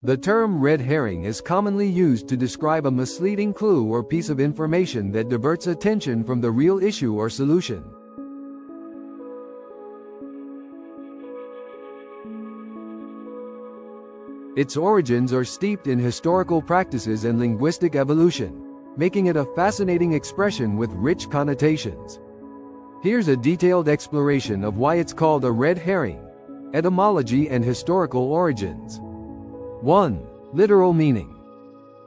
The term red herring is commonly used to describe a misleading clue or piece of information that diverts attention from the real issue or solution. Its origins are steeped in historical practices and linguistic evolution, making it a fascinating expression with rich connotations. Here's a detailed exploration of why it's called a red herring, etymology and historical origins. 1. Literal meaning.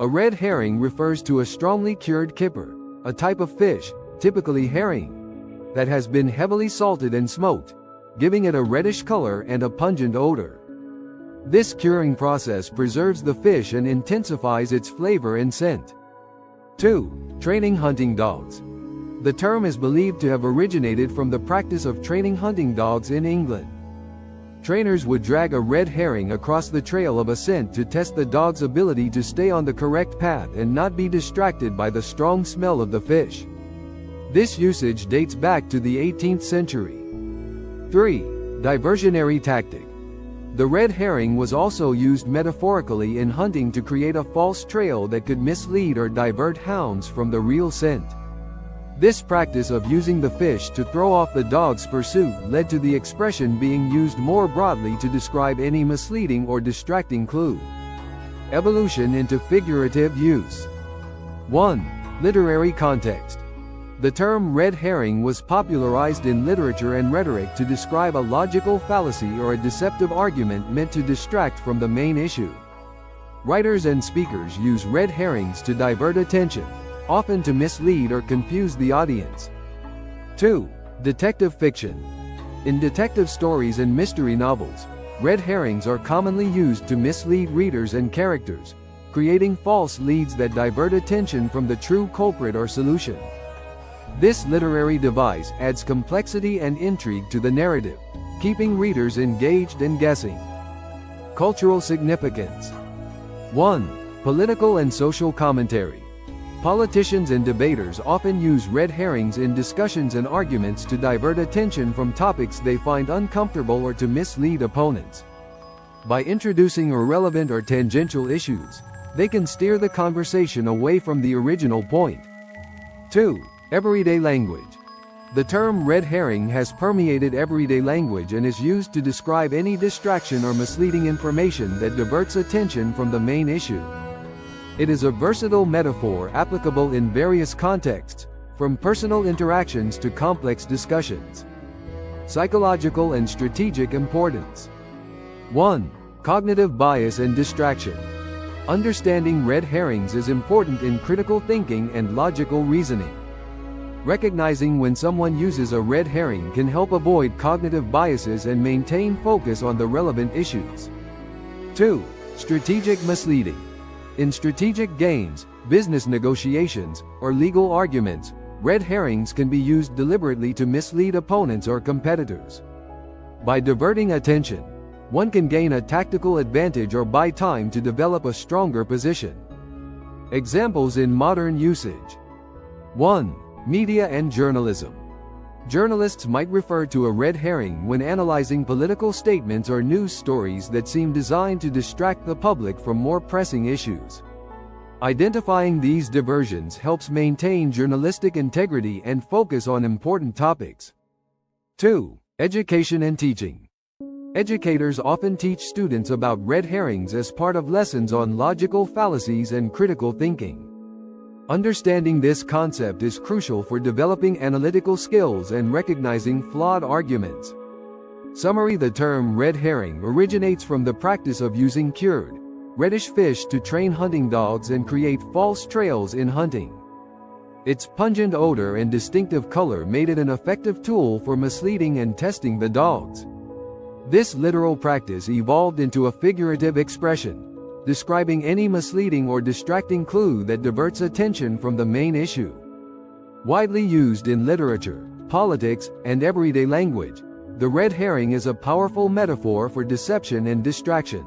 A red herring refers to a strongly cured kipper, a type of fish, typically herring, that has been heavily salted and smoked, giving it a reddish color and a pungent odor. This curing process preserves the fish and intensifies its flavor and scent. 2. Training hunting dogs. The term is believed to have originated from the practice of training hunting dogs in England. Trainers would drag a red herring across the trail of a scent to test the dog's ability to stay on the correct path and not be distracted by the strong smell of the fish. This usage dates back to the 18th century. 3. Diversionary tactic. The red herring was also used metaphorically in hunting to create a false trail that could mislead or divert hounds from the real scent. This practice of using the fish to throw off the dog's pursuit led to the expression being used more broadly to describe any misleading or distracting clue. Evolution into figurative use. 1. Literary context. The term red herring was popularized in literature and rhetoric to describe a logical fallacy or a deceptive argument meant to distract from the main issue. Writers and speakers use red herrings to divert attention, often to mislead or confuse the audience. 2. Detective fiction. In detective stories and mystery novels, red herrings are commonly used to mislead readers and characters, creating false leads that divert attention from the true culprit or solution. This literary device adds complexity and intrigue to the narrative, keeping readers engaged and guessing. Cultural significance. 1. Political and social commentary. Politicians and debaters often use red herrings in discussions and arguments to divert attention from topics they find uncomfortable or to mislead opponents. By introducing irrelevant or tangential issues, they can steer the conversation away from the original point. 2. Everyday language. The term red herring has permeated everyday language and is used to describe any distraction or misleading information that diverts attention from the main issue. It is a versatile metaphor applicable in various contexts, from personal interactions to complex discussions. Psychological and strategic importance. 1. Cognitive bias and distraction. Understanding red herrings is important in critical thinking and logical reasoning. Recognizing when someone uses a red herring can help avoid cognitive biases and maintain focus on the relevant issues. 2. Strategic misleading. In strategic games, business negotiations, or legal arguments, red herrings can be used deliberately to mislead opponents or competitors. By diverting attention, one can gain a tactical advantage or buy time to develop a stronger position. Examples in modern usage. 1. Media and journalism. Journalists might refer to a red herring when analyzing political statements or news stories that seem designed to distract the public from more pressing issues. Identifying these diversions helps maintain journalistic integrity and focus on important topics. 2. Education and teaching. Educators often teach students about red herrings as part of lessons on logical fallacies and critical thinking. Understanding this concept is crucial for developing analytical skills and recognizing flawed arguments. Summary: the term red herring originates from the practice of using cured, reddish fish to train hunting dogs and create false trails in hunting. Its pungent odor and distinctive color made it an effective tool for misleading and testing the dogs. This literal practice evolved into a figurative expression, describing any misleading or distracting clue that diverts attention from the main issue. Widely used in literature, politics, and everyday language, the red herring is a powerful metaphor for deception and distraction.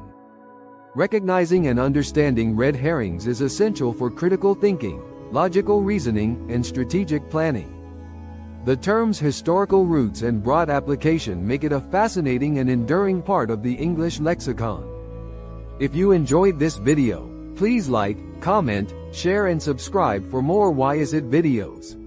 Recognizing and understanding red herrings is essential for critical thinking, logical reasoning, and strategic planning. The term's historical roots and broad application make it a fascinating and enduring part of the English lexicon. If you enjoyed this video, please like, comment, share and subscribe for more Why Is It videos.